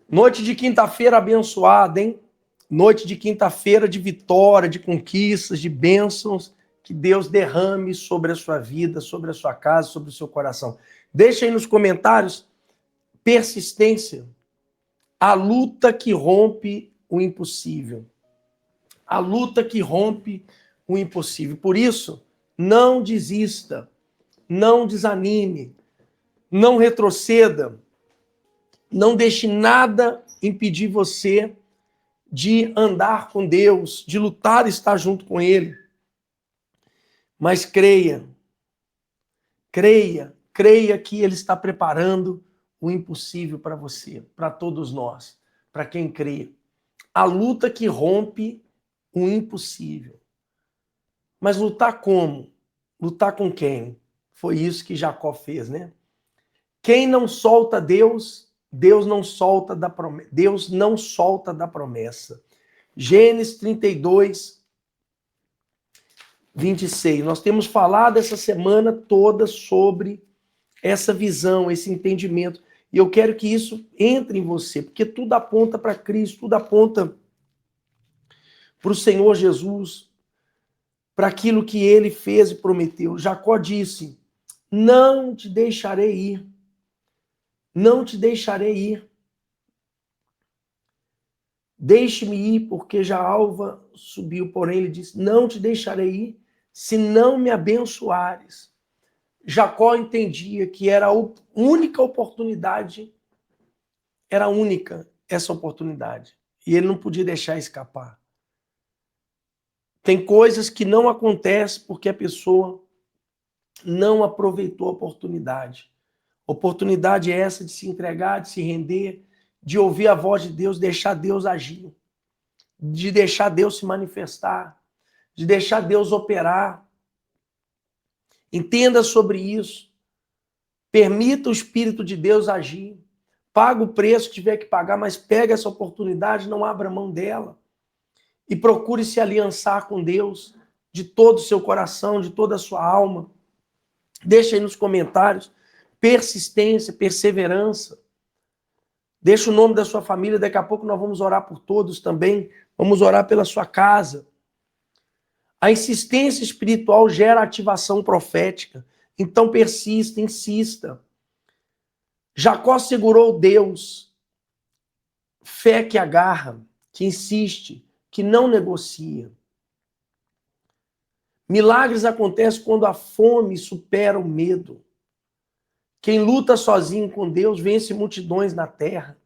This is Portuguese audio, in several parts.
Noite de quinta-feira abençoada, hein? Noite de quinta-feira de vitória, de conquistas, de bênçãos. Que Deus derrame sobre a sua vida, sobre a sua casa, sobre o seu coração. Deixa aí nos comentários persistência. A luta que rompe o impossível. A luta que rompe o impossível. Por isso, não desista, não desanime, não retroceda, não deixe nada impedir você de andar com Deus, de lutar e estar junto com Ele. Mas creia que Ele está preparando o impossível para você, para todos nós, para quem crê. A luta que rompe o impossível. Mas lutar como? Lutar com quem? Foi isso que Jacó fez, né? Quem não solta Deus, Deus não solta da promessa. Deus não solta da promessa. Gênesis 32, 26. Nós temos falado essa semana toda sobre essa visão, esse entendimento. E eu quero que isso entre em você, porque tudo aponta para Cristo, tudo aponta para o Senhor Jesus, para aquilo que ele fez e prometeu. Jacó disse: não te deixarei ir. Não te deixarei ir. Deixe-me ir, porque já a alva subiu. Porém, ele disse: não te deixarei ir, se não me abençoares. Jacó entendia que era a única oportunidade, era única essa oportunidade. E ele não podia deixar escapar. Tem coisas que não acontecem porque a pessoa não aproveitou a oportunidade. Oportunidade é essa de se entregar, de se render, de ouvir a voz de Deus, deixar Deus agir, de deixar Deus se manifestar, de deixar Deus operar. Entenda sobre isso. Permita o Espírito de Deus agir. Paga o preço que tiver que pagar, mas pega essa oportunidade, não abra mão dela. E procure se aliançar com Deus de todo o seu coração, de toda a sua alma. Deixa aí nos comentários persistência, perseverança. Deixa o nome da sua família, daqui a pouco nós vamos orar por todos também. Vamos orar pela sua casa. A insistência espiritual gera ativação profética. Então persista, insista. Jacó segurou Deus. Fé que agarra, que insiste, que não negocia. Milagres acontecem quando a fome supera o medo. Quem luta sozinho com Deus vence multidões na terra.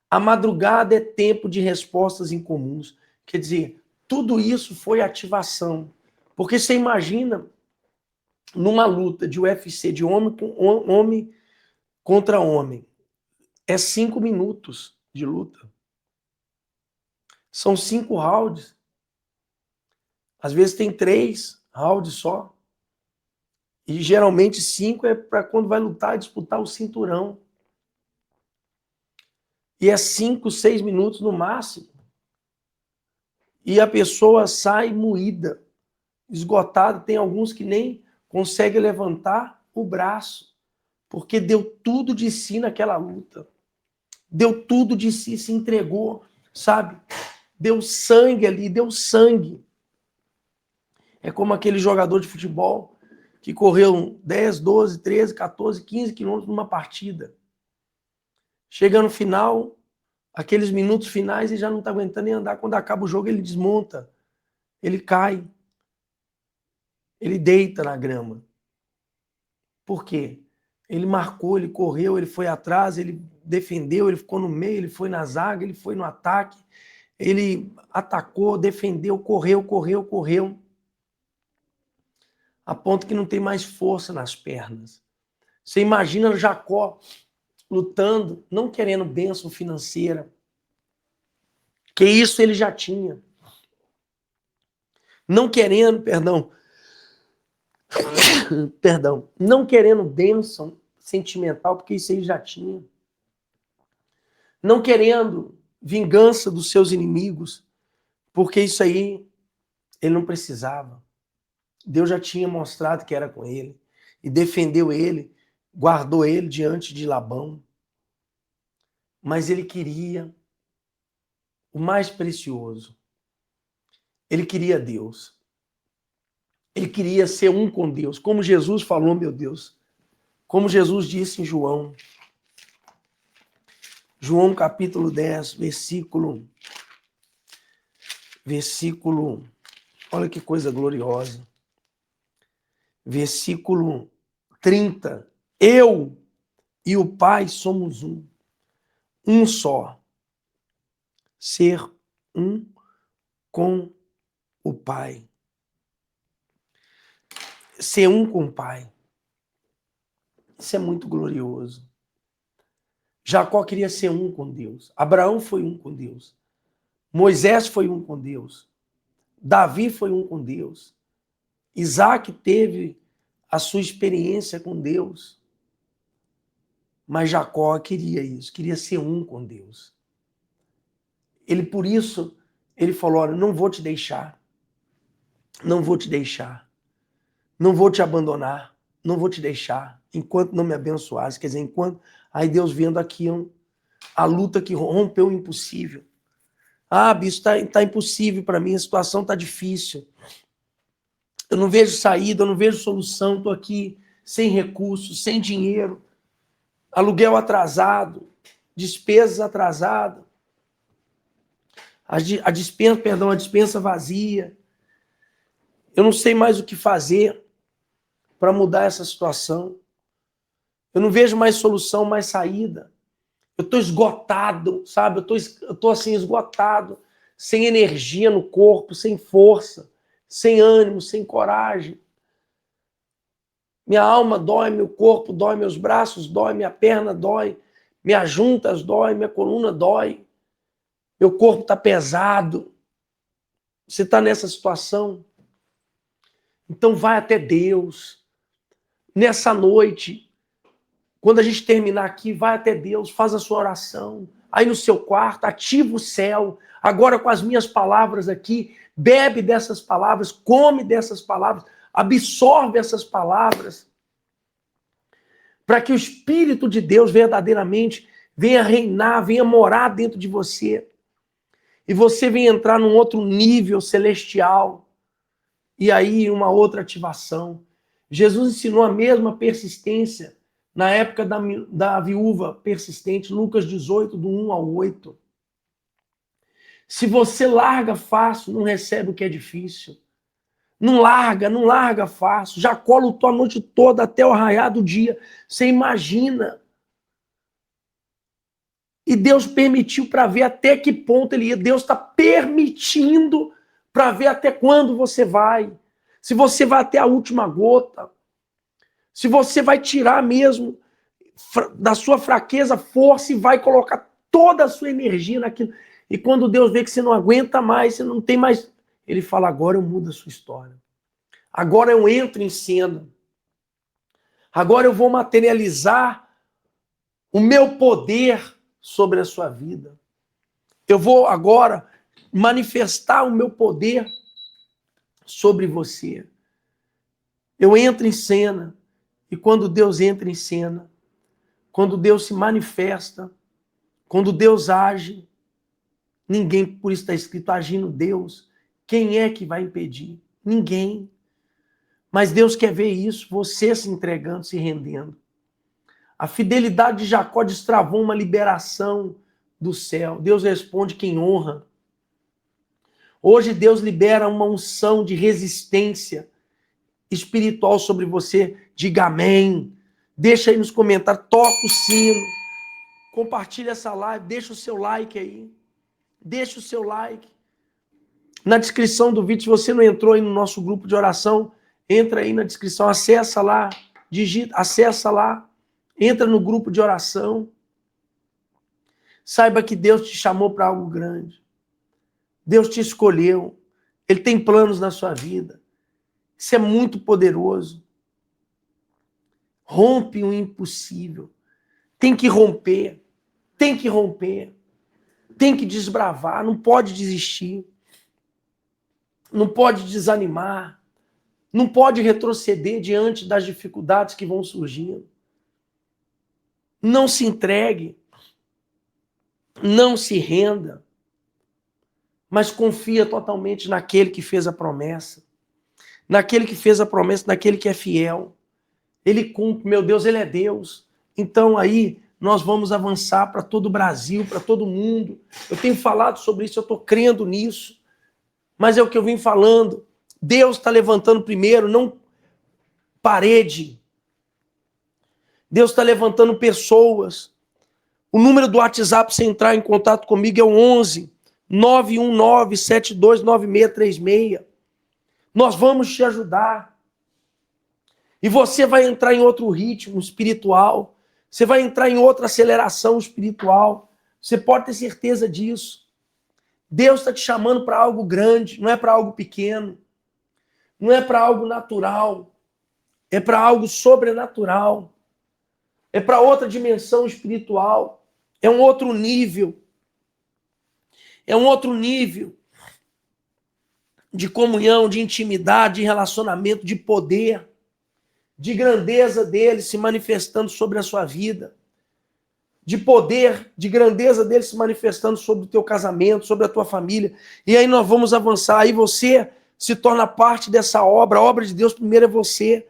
A madrugada é tempo de respostas incomuns. Quer dizer, tudo isso foi ativação. Porque você imagina numa luta de UFC, de homem contra homem, é 5 minutos de luta. São 5 rounds. Às vezes tem 3 rounds só. E geralmente 5 é para quando vai lutar e disputar o cinturão. E é 5, 6 minutos no máximo. E a pessoa sai moída, esgotada. Tem alguns que nem conseguem levantar o braço, porque deu tudo de si naquela luta. Deu tudo de si, se entregou, sabe? Deu sangue ali, deu sangue. É como aquele jogador de futebol que correu 10, 12, 13, 14, 15 quilômetros numa partida. Chega no final, aqueles minutos finais, e já não está aguentando nem andar. Quando acaba o jogo, ele desmonta, ele cai, ele deita na grama. Por quê? Ele marcou, ele correu, ele foi atrás, ele defendeu, ele ficou no meio, ele foi na zaga, ele foi no ataque, ele atacou, defendeu, correu, a ponto que não tem mais força nas pernas. Você imagina Jacó lutando, não querendo bênção financeira, que isso ele já tinha. Não querendo, não querendo bênção sentimental, porque isso ele já tinha. Não querendo vingança dos seus inimigos, porque isso aí ele não precisava. Deus já tinha mostrado que era com ele e defendeu ele, guardou ele diante de Labão. mas ele queria o mais precioso. Ele queria Deus. Ele queria ser um com Deus. Como Jesus falou, meu Deus. Como Jesus disse em João. João capítulo 10, versículo, olha que coisa gloriosa. Versículo 30. Eu e o Pai somos um só. Ser um com o Pai. Ser um com o Pai. Isso é muito glorioso. Jacó queria ser um com Deus. Abraão foi um com Deus. Moisés foi um com Deus. Davi foi um com Deus. Isaac teve a sua experiência com Deus. Mas Jacó queria isso, queria ser um com Deus. Por isso, ele falou, olha, não vou te deixar. Não vou te deixar. Não vou te abandonar. Não vou te deixar. Enquanto não me abençoares. Quer dizer, enquanto... Aí Deus vendo aqui a luta que rompeu o impossível. Ah, bicho, tá impossível para mim, a situação tá difícil. Eu não vejo saída, eu não vejo solução, estou aqui sem recursos, sem dinheiro, aluguel atrasado, despesas atrasadas, a dispensa vazia. Eu não sei mais o que fazer para mudar essa situação. Eu não vejo mais solução, mais saída. Eu estou esgotado, sabe? Eu tô assim, esgotado, sem energia no corpo, sem força, sem ânimo, sem coragem. Minha alma dói, meu corpo dói, meus braços dói, minha perna dói, minhas juntas dói, minha coluna dói. Meu corpo está pesado. Você está nessa situação? Então vai até Deus. Nessa noite, quando a gente terminar aqui, vai até Deus, faz a sua oração. Aí no seu quarto, ativa o céu. Agora com as minhas palavras aqui, bebe dessas palavras, come dessas palavras, absorve essas palavras, para que o Espírito de Deus verdadeiramente venha reinar, venha morar dentro de você. E você venha entrar num outro nível celestial. E aí uma outra ativação. Jesus ensinou a mesma persistência na época da viúva persistente, Lucas 18, do 1 ao 8. Se você larga fácil, não recebe o que é difícil. Não larga fácil. Jacó lutou a noite toda até o raiar do dia. Você imagina. E Deus permitiu para ver até que ponto ele ia. Deus está permitindo para ver até quando você vai. Se você vai até a última gota. Se você vai tirar mesmo da sua fraqueza força e vai colocar toda a sua energia naquilo. E quando Deus vê que você não aguenta mais, você não tem mais... Ele fala, agora eu mudo a sua história. Agora eu entro em cena. Agora eu vou materializar o meu poder sobre a sua vida. Eu vou agora manifestar o meu poder sobre você. Eu entro em cena. E quando Deus entra em cena, quando Deus se manifesta, quando Deus age, ninguém, por isso está escrito, agindo Deus, quem é que vai impedir? Ninguém. Mas Deus quer ver isso, você se entregando, se rendendo. A fidelidade de Jacó destravou uma liberação do céu. Deus responde quem honra. Hoje Deus libera uma unção de resistência espiritual sobre você. Diga amém. Deixa aí nos comentários, toca o sino. Compartilha essa live, deixa o seu like aí. Deixa o seu like. Na descrição do vídeo, se você não entrou aí no nosso grupo de oração, entra aí na descrição, acessa lá, acessa lá, entra no grupo de oração. Saiba que Deus te chamou para algo grande. Deus te escolheu. Ele tem planos na sua vida. Isso é muito poderoso. Rompe o impossível. Tem que romper. Tem que romper. Tem que desbravar. Não pode desistir. Não pode desanimar. Não pode retroceder diante das dificuldades que vão surgindo. Não se entregue. Não se renda, mas confia totalmente naquele que fez a promessa. Naquele que fez a promessa, naquele que é fiel. Ele cumpre, meu Deus, ele é Deus. Então aí nós vamos avançar para todo o Brasil, para todo mundo. Eu tenho falado sobre isso, eu estou crendo nisso. Mas é o que eu vim falando. Deus está levantando primeiro, não parede. Deus está levantando pessoas. O número do WhatsApp para você entrar em contato comigo é o 11 919 729636. Nós vamos te ajudar. E você vai entrar em outro ritmo espiritual. Você vai entrar em outra aceleração espiritual. Você pode ter certeza disso. Deus está te chamando para algo grande, não é para algo pequeno. Não é para algo natural. É para algo sobrenatural. É para outra dimensão espiritual. É um outro nível. É um outro nível de comunhão, de intimidade, de relacionamento, de poder, de grandeza dele se manifestando sobre a sua vida, de poder, de grandeza dele se manifestando sobre o teu casamento, sobre a tua família. E aí nós vamos avançar. Aí você se torna parte dessa obra. A obra de Deus primeiro é você.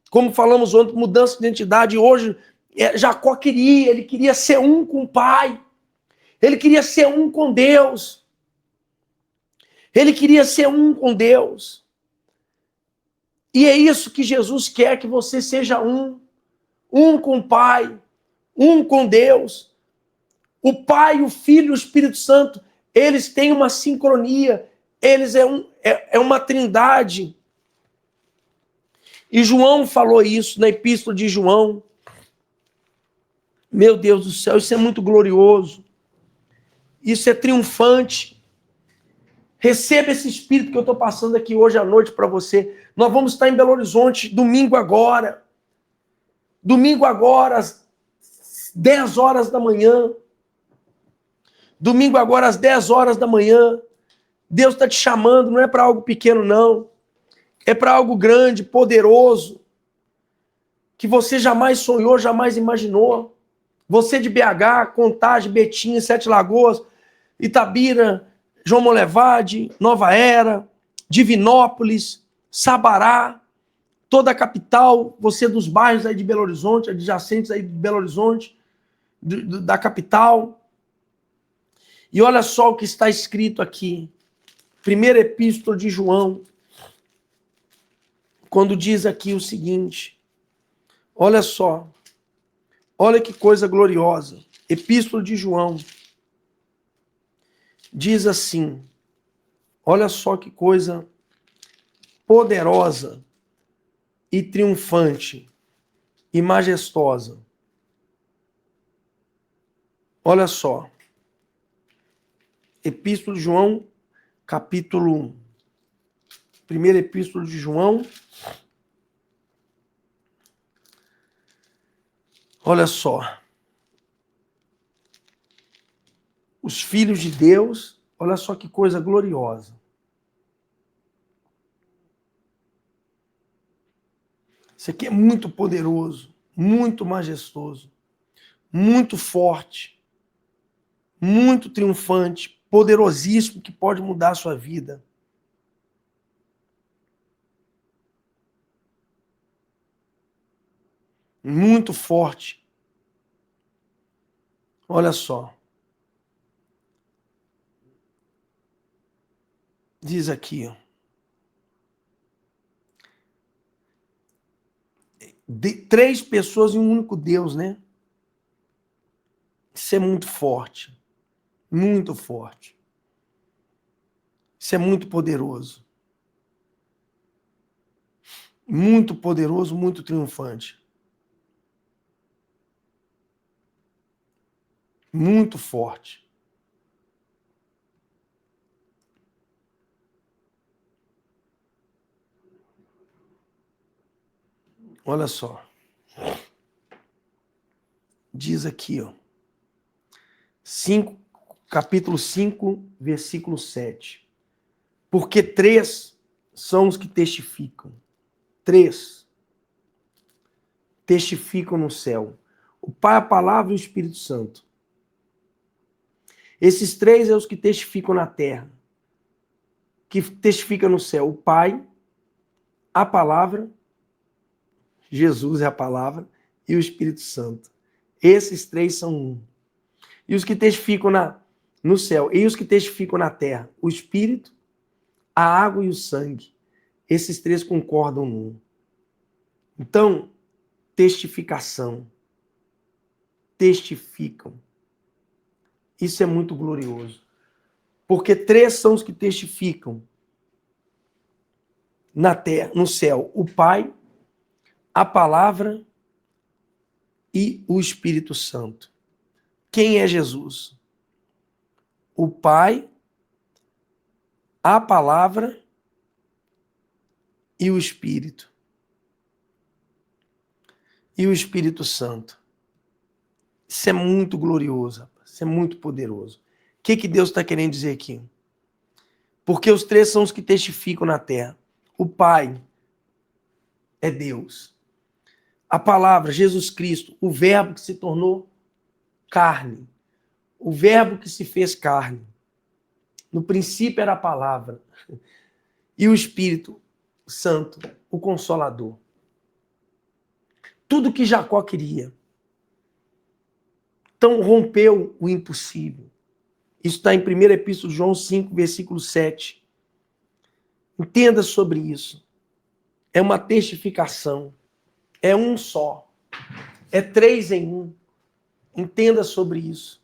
Como falamos ontem, mudança de identidade. Hoje, Jacó ele queria ser um com o Pai. Ele queria ser um com Deus. Ele queria ser um com Deus. E é isso que Jesus quer, que você seja um. Um com o Pai, um com Deus. O Pai, o Filho e o Espírito Santo, eles têm uma sincronia. Eles é uma trindade. E João falou isso na epístola de João. Meu Deus do céu, isso é muito glorioso. Isso é triunfante. Receba esse espírito que eu estou passando aqui hoje à noite para você. Nós vamos estar em Belo Horizonte domingo agora. Domingo agora, às 10 horas da manhã. Domingo agora, às 10 horas da manhã. Deus está te chamando, não é para algo pequeno, não. É para algo grande, poderoso, que você jamais sonhou, jamais imaginou. Você de BH, Contagem, Betim, Sete Lagoas, Itabira, João Molevade, Nova Era, Divinópolis, Sabará, toda a capital, você dos bairros aí de Belo Horizonte, adjacentes aí de Belo Horizonte, da capital. E olha só o que está escrito aqui. Primeira epístola de João, quando diz aqui o seguinte, olha só, olha que coisa gloriosa. Epístola de João diz assim, olha só que coisa poderosa e triunfante e majestosa. Olha só. Epístola de João, capítulo 1. Primeira epístola de João. Olha só. Os filhos de Deus, olha só que coisa gloriosa. Isso aqui é muito poderoso, muito majestoso, muito forte, muito triunfante, poderosíssimo, que pode mudar a sua vida. Muito forte. Olha só. Diz aqui, ó. Três pessoas e um único Deus, né? Isso é muito forte. Muito forte. Isso é muito poderoso. Muito poderoso, muito triunfante. Muito forte. Olha só. Diz aqui, ó. Capítulo 5, versículo 7. Porque três são os que testificam. Três testificam no céu. O Pai, a Palavra e o Espírito Santo. Esses três é os que testificam na terra, que testifica no céu. O Pai, a Palavra, Jesus é a Palavra, e o Espírito Santo. Esses três são um. E os que testificam no céu, e os que testificam na terra, o Espírito, a água e o sangue. Esses três concordam num. Então, testificação. Testificam. Isso é muito glorioso. Porque três são os que testificam na terra, no céu: o Pai, a Palavra e o Espírito Santo. Quem é Jesus? O Pai, a Palavra e o Espírito. E o Espírito Santo. Isso é muito glorioso, isso é muito poderoso. O que Deus está querendo dizer aqui? Porque os três são os que testificam na terra. O Pai é Deus. A Palavra, Jesus Cristo, o Verbo que se tornou carne. O Verbo que se fez carne. No princípio era a Palavra. E o Espírito Santo, o Consolador. Tudo que Jacó queria. Então rompeu o impossível. Isso está em 1 Epístola de João 5, versículo 7. Entenda sobre isso. É uma testificação. É um só. É três em um. Entenda sobre isso.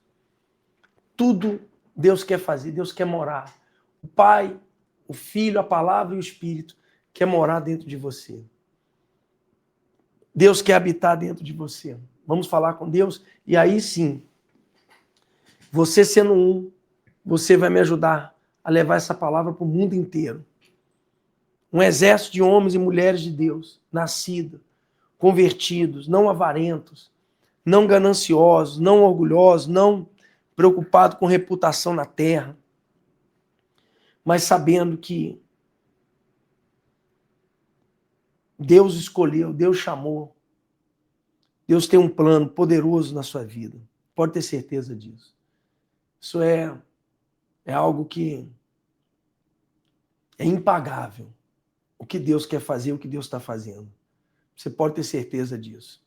Tudo Deus quer fazer, Deus quer morar. O Pai, o Filho, a Palavra e o Espírito quer morar dentro de você. Deus quer habitar dentro de você. Vamos falar com Deus? E aí sim, você sendo um, você vai me ajudar a levar essa palavra para o mundo inteiro. Um exército de homens e mulheres de Deus, nascidos, convertidos, não avarentos, não gananciosos, não orgulhosos, não preocupados com reputação na terra, mas sabendo que Deus escolheu, Deus chamou, Deus tem um plano poderoso na sua vida. Pode ter certeza disso. Isso é algo que é impagável. O que Deus quer fazer, o que Deus está fazendo. Você pode ter certeza disso.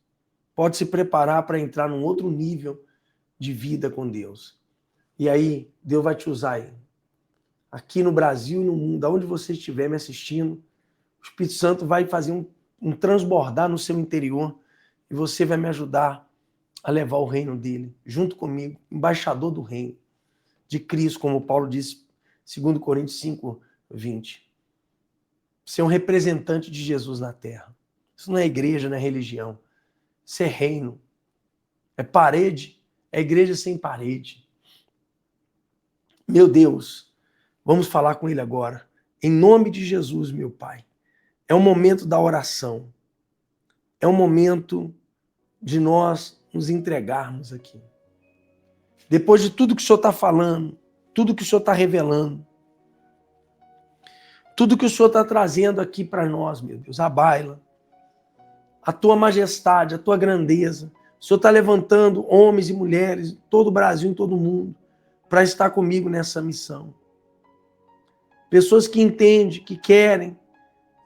Pode se preparar para entrar num outro nível de vida com Deus. E aí, Deus vai te usar aí. Aqui no Brasil e no mundo, aonde você estiver me assistindo, o Espírito Santo vai fazer um transbordar no seu interior e você vai me ajudar a levar o reino dele, junto comigo, embaixador do reino de Cristo, como Paulo disse, 2 Coríntios 5, 20. Ser um representante de Jesus na terra. Isso não é igreja, não é religião. Isso é reino. É parede, é igreja sem parede. Meu Deus, vamos falar com ele agora. Em nome de Jesus, meu Pai. É o momento da oração. É o momento de nós nos entregarmos aqui. Depois de tudo que o Senhor está falando, tudo que o Senhor está revelando, tudo que o Senhor está trazendo aqui para nós, meu Deus, a baila, a tua majestade, a tua grandeza. O Senhor está levantando homens e mulheres em todo o Brasil, em todo o mundo, para estar comigo nessa missão. Pessoas que entendem, que querem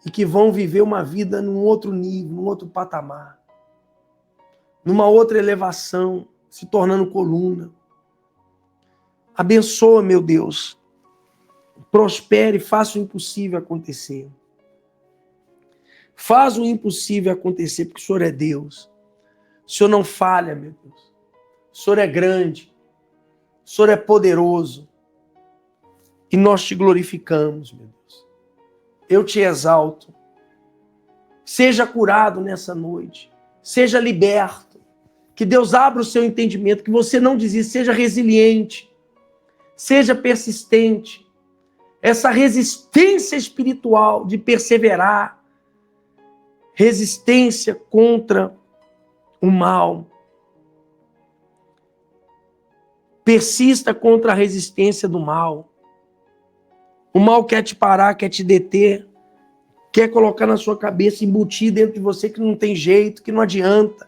e que vão viver uma vida num outro nível, num outro patamar, numa outra elevação, se tornando coluna. Abençoa, meu Deus. Prospere, faça o impossível acontecer. Faz o impossível acontecer, porque o Senhor é Deus. O Senhor não falha, meu Deus. O Senhor é grande. O Senhor é poderoso. E nós te glorificamos, meu Deus. Eu te exalto. Seja curado nessa noite. Seja liberto. Que Deus abra o seu entendimento, que você não desista. Seja resiliente. Seja persistente. Essa resistência espiritual de perseverar, resistência contra o mal. Persista contra a resistência do mal. O mal quer te parar, quer te deter, quer colocar na sua cabeça, embutir dentro de você que não tem jeito, que não adianta,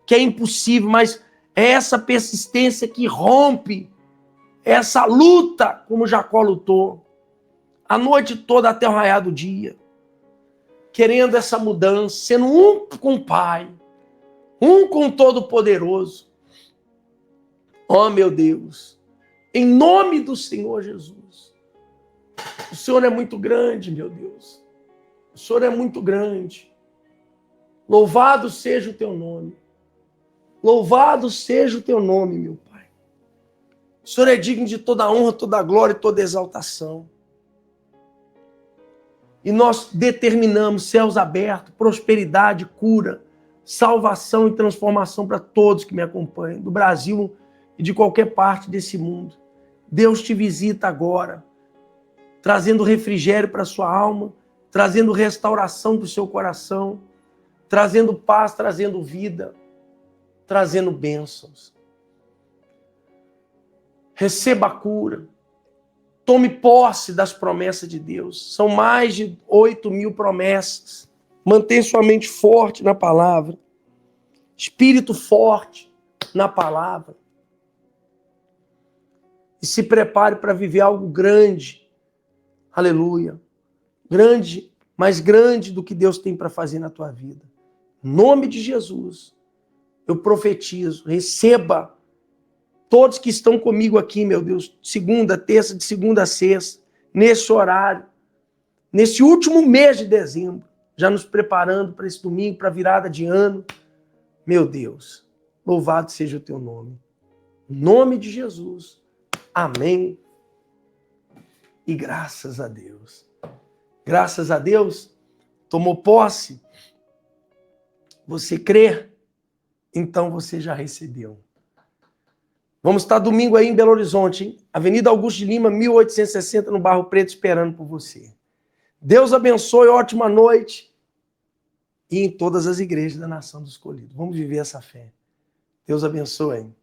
que é impossível, mas é essa persistência que rompe essa luta como Jacó lutou, a noite toda até o raiar do dia, querendo essa mudança, sendo um com o Pai, um com o Todo-Poderoso. Oh, meu Deus, em nome do Senhor Jesus, o Senhor é muito grande, meu Deus, o Senhor é muito grande. Louvado seja o teu nome, louvado seja o teu nome, meu Pai. O Senhor é digno de toda honra, toda glória e toda exaltação. E nós determinamos céus abertos, prosperidade, cura, salvação e transformação para todos que me acompanham, do Brasil e de qualquer parte desse mundo. Deus te visita agora, trazendo refrigério para a sua alma, trazendo restauração para o seu coração, trazendo paz, trazendo vida, trazendo bênçãos. Receba a cura. Tome posse das promessas de Deus. São mais de 8.000 promessas. Mantenha sua mente forte na palavra. Espírito forte na palavra. E se prepare para viver algo grande. Aleluia. Grande, mais grande do que Deus tem para fazer na tua vida. Em nome de Jesus, eu profetizo. Receba todos que estão comigo aqui, meu Deus, segunda, terça, de segunda a sexta, nesse horário, nesse último mês de dezembro, já nos preparando para esse domingo, para a virada de ano. Meu Deus, louvado seja o teu nome. Em nome de Jesus. Amém. E graças a Deus. Graças a Deus, tomou posse. Você crê? Então você já recebeu. Vamos estar domingo aí em Belo Horizonte, hein? Avenida Augusto de Lima, 1860, no Barro Preto, esperando por você. Deus abençoe, ótima noite. E em todas as igrejas da Nação dos Escolhidos. Vamos viver essa fé. Deus abençoe, hein?